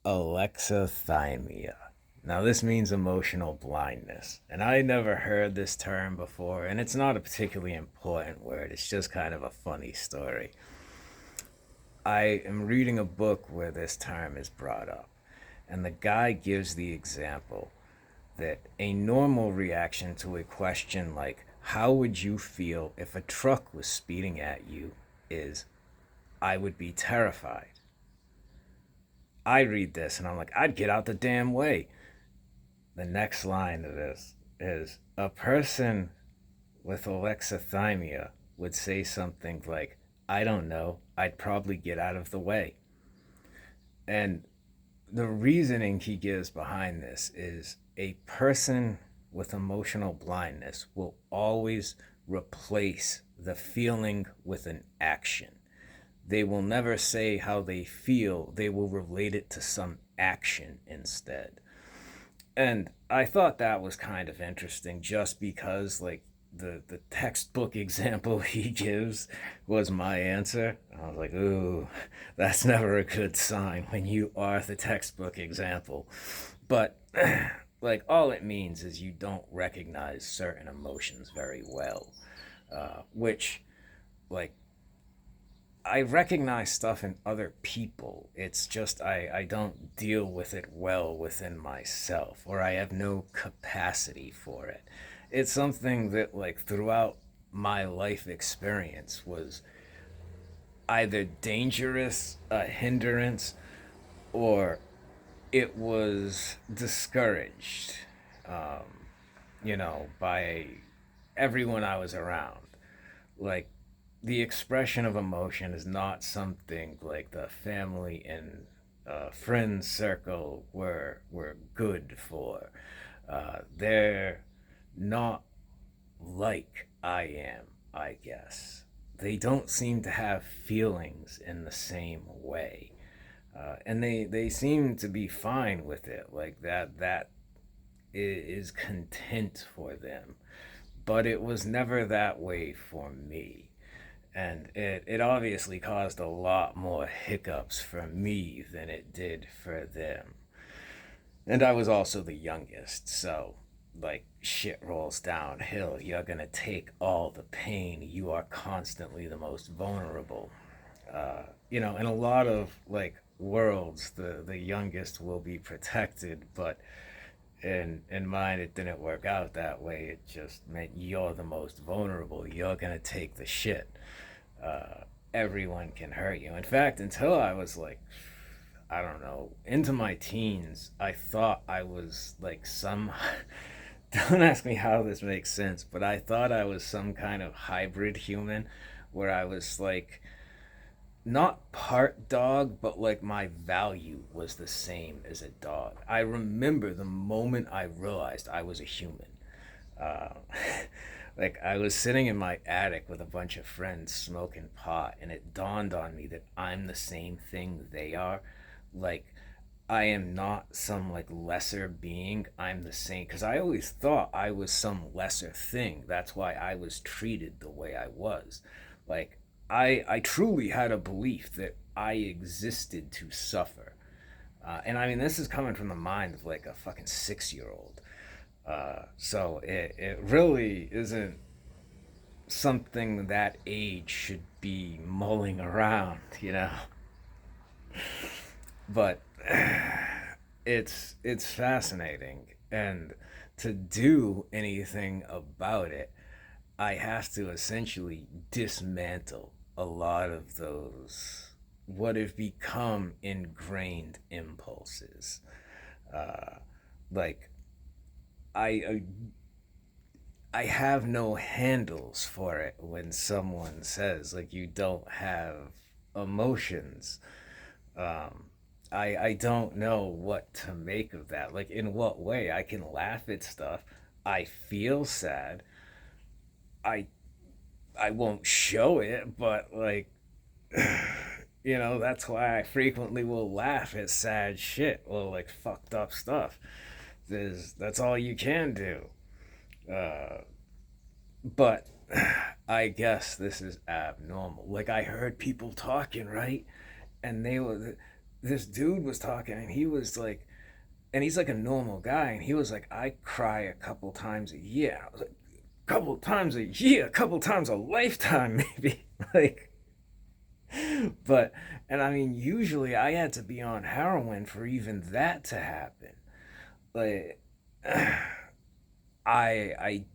Alexithymia. Now, this means emotional blindness, and I never heard this term before, and it's not a particularly important word, it's just kind of a funny story. I am reading a book where this term is brought up, and the guy gives the example that a normal reaction to a question like, how would you feel if a truck was speeding at you, is, I would be terrified. I read this and I'm like, I'd get out the damn way. The next line of this is, a person with alexithymia would say something like, I don't know, I'd probably get out of the way. And the reasoning he gives behind this is a person with emotional blindness will always replace the feeling with an action. They will never say how they feel, they will relate it to some action instead. And I thought that was kind of interesting just because, like, the textbook example he gives was my answer. I was like, ooh, that's never a good sign when you are the textbook example. But like, all it means is you don't recognize certain emotions very well, which, like, I recognize stuff in other people. It's just I don't deal with it well within myself, or I have no capacity for it. It's something that, like, throughout my life experience was either dangerous, a hindrance, or it was discouraged, by everyone I was around. Like, the expression of emotion is not something like the family and friend circle were good for. They're not like I am, I guess. They don't seem to have feelings in the same way. And they seem to be fine with it. Like, that is content for them. But it was never that way for me. And it obviously caused a lot more hiccups for me than it did for them. And I was also the youngest, so, like, shit rolls downhill. You're gonna take all the pain. You are constantly the most vulnerable. In a lot of, like, worlds, the youngest will be protected, but in mine it didn't work out that way. It just meant you're the most vulnerable. You're gonna take the shit. Everyone can hurt you. In fact, until I was like, I don't know, into my teens, I thought I was like some. Don't ask me how this makes sense, but I thought I was some kind of hybrid human where I was like not part dog, but like my value was the same as a dog. I remember the moment I realized I was a human. Uh, like, I was sitting in my attic with a bunch of friends smoking pot, and it dawned on me that I'm the same thing they are. Like, I am not some, like, lesser being. I'm the same, because I always thought I was some lesser thing. That's why I was treated the way I was. Like, I truly had a belief that I existed to suffer. And I mean, this is coming from the mind of like a fucking 6 year old. So it really isn't something that age should be mulling around. But it's fascinating, and to do anything about it, I have to essentially dismantle a lot of those what have become ingrained impulses. Uh, like, I I have no handles for it when someone says, like, you don't have emotions. Um, I don't know what to make of that. Like, in what way? I can laugh at stuff. I feel sad. I I won't show it, but, like, that's why I frequently will laugh at sad shit or, like, fucked up stuff. That's all you can do. Uh, but I guess this is abnormal. Like, I heard people talking, right? And they were this dude was talking, and he was like, and he's like a normal guy, and he was like, I cry a couple times a year. I was like, couple times a year, a couple times a lifetime, maybe. Like, but, and I mean, usually I had to be on heroin for even that to happen. Like, I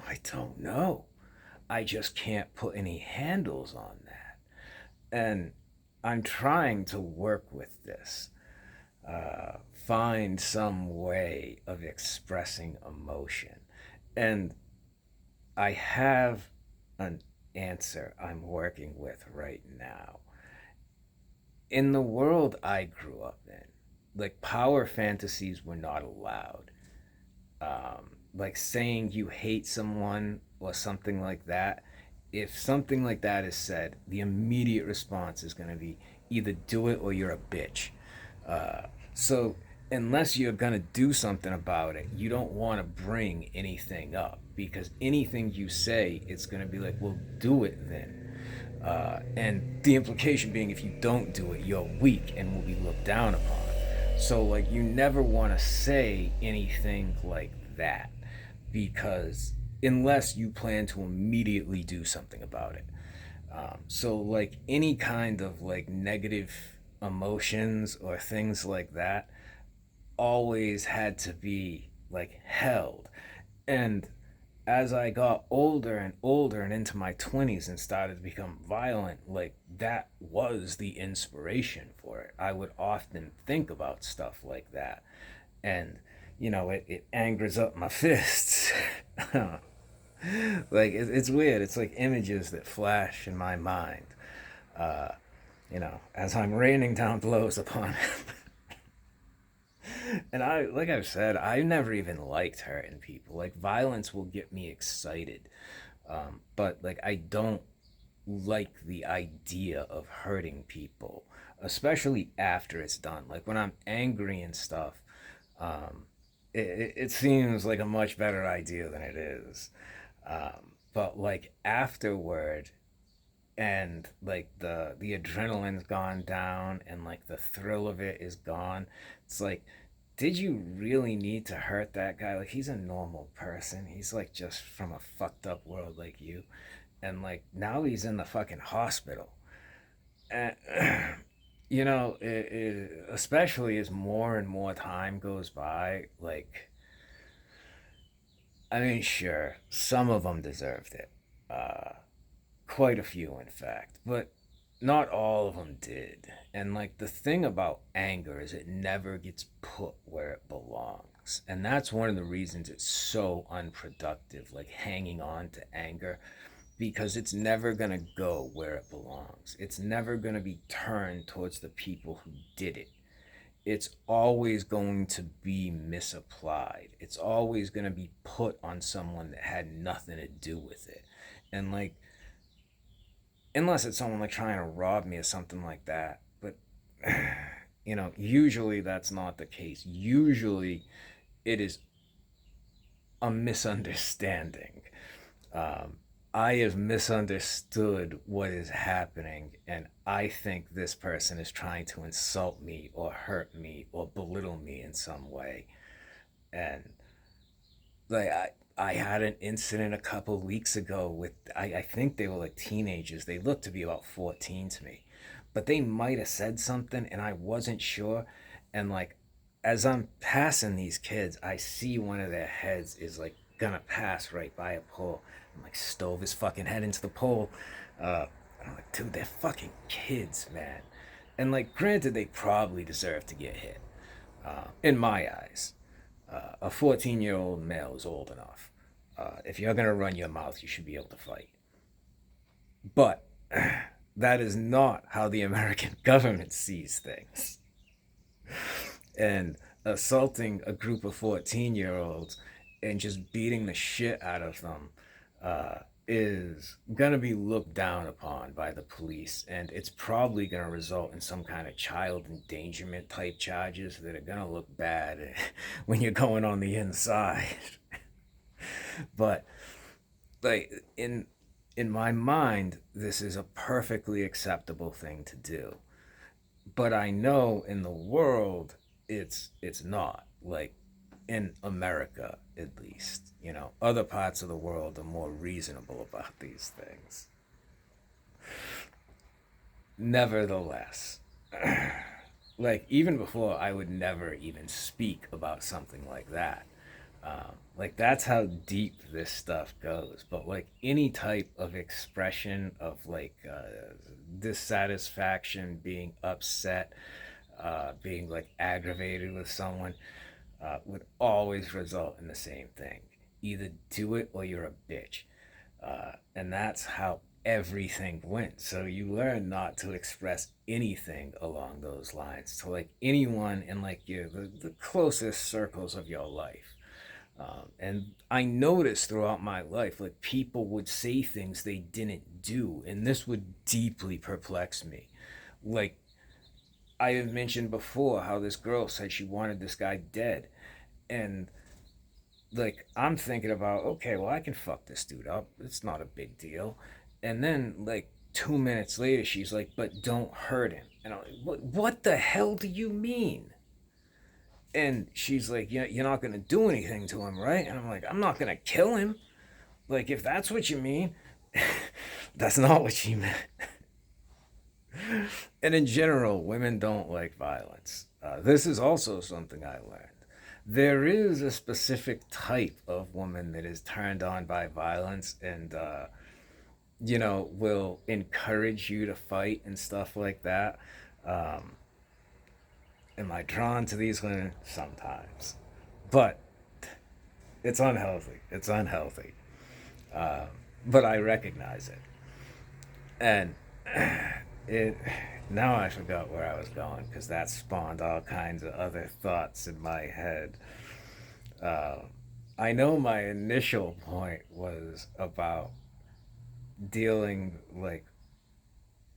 I don't know. I just can't put any handles on that. And I'm trying to work with this, find some way of expressing emotion. And I have an answer I'm working with right now. In the world I grew up in, like power fantasies were not allowed. Like saying you hate someone or something like that, if something like that is said, the immediate response is going to be either do it or you're a bitch. So unless you're going to do something about it, you don't want to bring anything up because anything you say, it's going to be like, well, do it then. And the implication being if you don't do it, you're weak and will be looked down upon. So, like, you never want to say anything like that because unless you plan to immediately do something about it. So, like, any kind of like negative emotions or things like that always had to be like held. And as I got older and older and into my 20s and started to become violent, like that was the inspiration for it. I would often think about stuff like that. And, it angers up my fists. Like, it's weird. It's like images that flash in my mind, as I'm raining down blows upon him. And like I've said, I never even liked hurting people. Like, violence will get me excited. But, like, I don't like the idea of hurting people, especially after it's done. Like, when I'm angry and stuff, it seems like a much better idea than it is. But, like, afterward, and like the adrenaline's gone down and like the thrill of it is gone, it's like, did you really need to hurt that guy? Like, he's a normal person, he's like just from a fucked up world like you, and like now he's in the fucking hospital. And especially as more and more time goes by, like, I mean, sure, some of them deserved it, quite a few in fact, but not all of them did. And like the thing about anger is it never gets put where it belongs, and that's one of the reasons it's so unproductive, like hanging on to anger, because it's never going to go where it belongs. It's never going to be turned towards the people who did it. It's always going to be misapplied. It's always going to be put on someone that had nothing to do with it. And like, unless it's someone like trying to rob me or something like that. But usually that's not the case. Usually it is a misunderstanding. Um, I have misunderstood what is happening, and I think this person is trying to insult me or hurt me or belittle me in some way. And like I had an incident a couple weeks ago with I think they were like teenagers. They looked to be about 14 to me. But they might have said something and I wasn't sure. And like as I'm passing these kids, I see one of their heads is like gonna pass right by a pole and like stove his fucking head into the pole. Uh and I'm like, dude, they're fucking kids, man. And like granted they probably deserve to get hit, in my eyes. A 14-year-old male is old enough. If you're going to run your mouth, you should be able to fight. But that is not how the American government sees things. And assaulting a group of 14-year-olds and just beating the shit out of them, is going to be looked down upon by the police. And it's probably going to result in some kind of child endangerment type charges that are going to look bad when you're going on the inside. But like in my mind, this is a perfectly acceptable thing to do. But I know in the world it's not. Like in America at least. Other parts of the world are more reasonable about these things. Nevertheless, like even before, I would never even speak about something like that. Like that's how deep this stuff goes. But like any type of expression of like dissatisfaction, being upset, being like aggravated with someone, would always result in the same thing. Either do it or you're a bitch. And that's how everything went. So you learn not to express anything along those lines to like anyone in like the closest circles of your life. And I noticed throughout my life, like people would say things they didn't do, and this would deeply perplex me. Like I have mentioned before, how this girl said she wanted this guy dead, and like I'm thinking about, okay, well I can fuck this dude up. It's not a big deal. And then like 2 minutes later, she's like, but don't hurt him. And I'm like, what the hell do you mean? And she's like, yeah, you're not gonna do anything to him, right? And I'm like, I'm not gonna kill him. Like if that's what you mean, that's not what she meant. And in general, women don't like violence. This is also something I learned. There is a specific type of woman that is turned on by violence and, will encourage you to fight and stuff like that. Um, am I drawn to these women? Sometimes. But it's unhealthy. It's unhealthy. But I recognize it. And it now I forgot where I was going because that spawned all kinds of other thoughts in my head. Uh, I know my initial point was about dealing, like,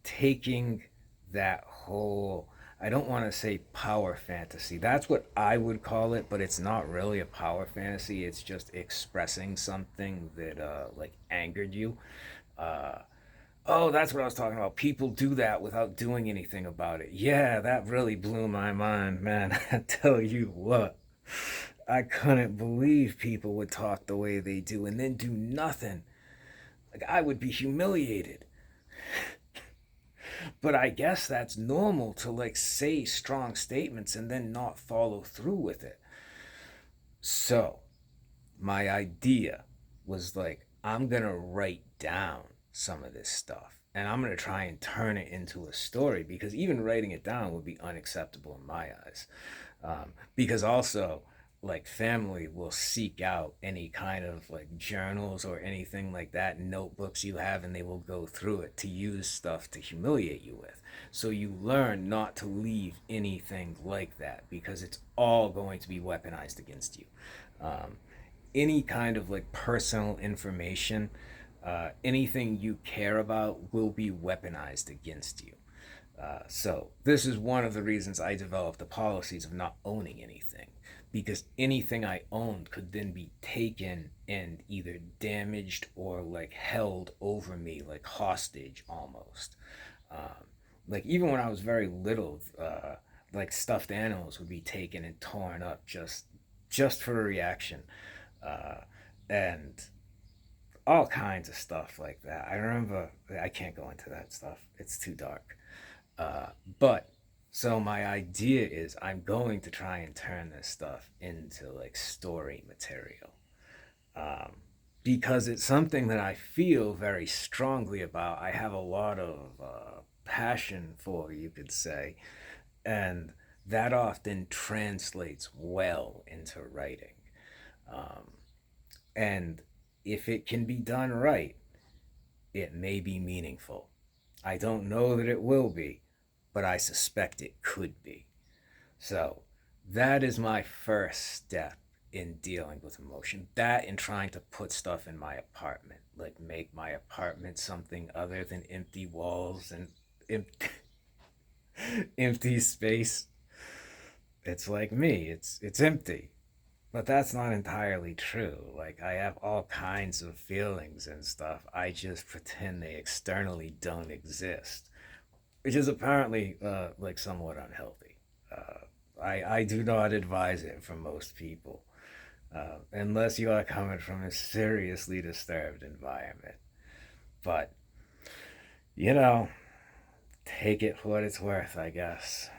taking that whole, I don't want to say power fantasy. That's what I would call it, but it's not really a power fantasy. It's just expressing something that, like, angered you. Uh, Oh, that's what I was talking about. People do that without doing anything about it. Yeah, that really blew my mind, man. I tell you what, I couldn't believe people would talk the way they do and then do nothing. Like, I would be humiliated. But I guess that's normal to, like, say strong statements and then not follow through with it. So, my idea was like, I'm gonna write down some of this stuff and I'm gonna try and turn it into a story because even writing it down would be unacceptable in my eyes. Because also, like, family will seek out any kind of like journals or anything like that, notebooks you have, and they will go through it to use stuff to humiliate you with. So you learn not to leave anything like that because it's all going to be weaponized against you. Um, any kind of like personal information, anything you care about will be weaponized against you. So this is one of the reasons I developed the policies of not owning anything, because anything I owned could then be taken and either damaged or like held over me like hostage almost. Um, like even when I was very little, like stuffed animals would be taken and torn up just for a reaction, uh, and all kinds of stuff like that. I remember I can't go into that stuff. It's too dark. But so my idea is I'm going to try and turn this stuff into like story material, um, because it's something that I feel very strongly about. I have a lot of passion for, you could say, and that often translates well into writing. Um, and if it can be done right, it may be meaningful. I don't know that it will be, but I suspect it could be. So that is my first step in dealing with emotion. That and trying to put stuff in my apartment, like make my apartment something other than empty walls and empty, empty space. It's like me. It's empty. But that's not entirely true. Like, I have all kinds of feelings and stuff. I just pretend they externally don't exist. which is apparently like somewhat unhealthy. I do not advise it for most people, unless you are coming from a seriously disturbed environment. But, you know, take it for what it's worth, I guess.